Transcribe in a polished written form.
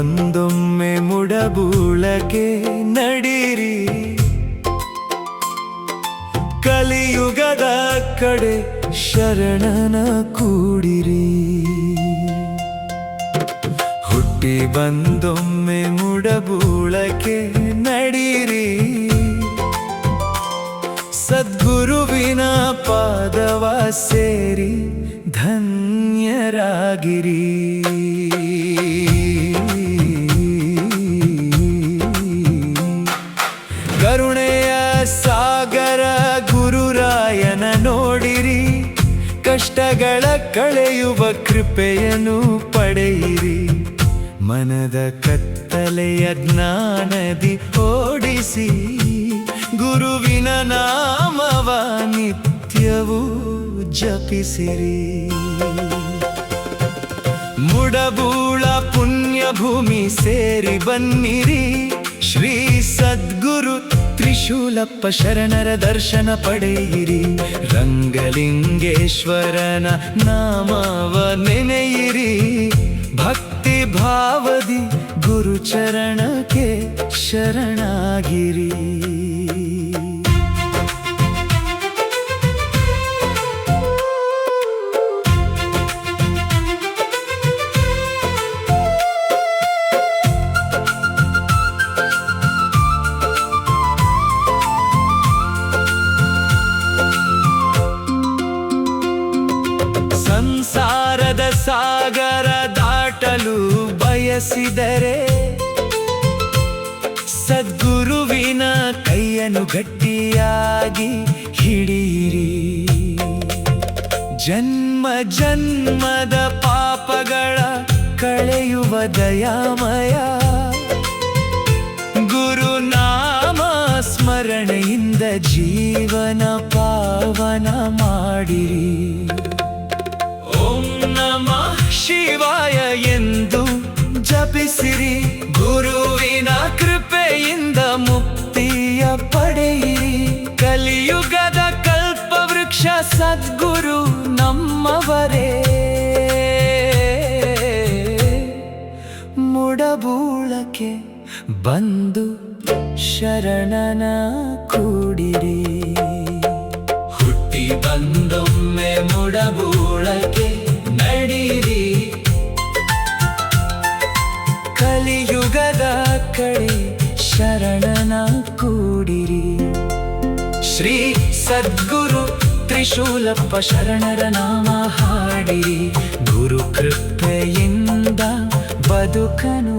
ಬಂದೊಮ್ಮೆ ಮುಡಬೂಳಗೆ ನಡೀರಿ, ಕಲಿಯುಗದ ಕಡೆ ಶರಣನ ಕೂಡಿರಿ. ಹುಟ್ಟಿ ಬಂದೊಮ್ಮೆ ಮುಡಬೂಳಕ್ಕೆ ನಡೀರಿ, ಸದ್ಗುರುವಿನ ಪಾದವ ಸೇರಿ ಧನ್ಯರಾಗಿರಿ. ಕರುಣೆಯ ಸಾಗರ ಗುರುರಾಯನ ನೋಡಿರಿ, ಕಷ್ಟಗಳ ಕಳೆಯುವ ಕೃಪೆಯನ್ನು ಪಡೆಯಿರಿ. ಮನದ ಕತ್ತಲೆಯ ಜ್ಞಾನದಿ ಓಡಿಸಿ, ಗುರುವಿನ ನಾಮವ ನಿತ್ಯವೂ ಜಪಿಸಿರಿ. ಮುಡಬೂಳ ಪುಣ್ಯ ಭೂಮಿ ಸೇರಿ ಬನ್ನಿರಿ, ಶ್ರೀ ಸದ್ಗುರು ತ್ರಿಶೂಲಪ್ಪ ಶರಣರ ದರ್ಶನ ಪಡೆಯಿರಿ. ರಂಗಲಿಂಗೇಶ್ವರನ ನಾಮವ ನೆನೆಯಿರಿ, ಭಕ್ತಿ ಭಾವದಿ ಗುರುಚರಣಕ್ಕೆ ಶರಣಾಗಿರಿ. ಸಂಸಾರದ ಸಾಗರ ದಾಟಲು ಬಯಸಿದರೆ, ಸದ್ಗುರುವಿನ ಕೈಯನ್ನು ಗಟ್ಟಿಯಾಗಿ ಹಿಡಿಯಿರಿ. ಜನ್ಮ ಜನ್ಮದ ಪಾಪಗಳ ಕಳೆಯುವ ದಯಾಮಯ, ಗುರುನಾಮ ಸ್ಮರಣೆಯಿಂದ ಜೀವನ ಪಾವನ ಮಾಡಿರಿ. ಓಂ ನಮಃ ಶಿವಾಯ ಎಂದು ಜಪಿಸಿರಿ, ಗುರುವಿನ ಕೃಪೆಯಿಂದ ಮುಕ್ತಿಯ ಪಡೆಯಿರಿ. ಕಲಿಯುಗದ ಕಲ್ಪವೃಕ್ಷ ಸದ್ಗುರು ನಮ್ಮವರೇ, ಮುಡಬೂಳಕ್ಕೆ ಬಂದು ಶರಣನ ಕೂಡಿರಿ. ಹುಟ್ಟಿ ಬಂದೊಮ್ಮೆ ಮುಡಬೂಳಕ್ಕೆ ನಡೀರಿ, ಕಲಿಯುಗದ ಕಡೆ ಶರಣನ ಕೂಡಿರಿ. ಶ್ರೀ ಸದ್ಗುರು ತ್ರಿಶೂಲಪ್ಪ ಶರಣರ ನಾಮ ಹಾಡಿರಿ, ಗುರು ಕೃಪೆಯಿಂದ ಬದುಕನು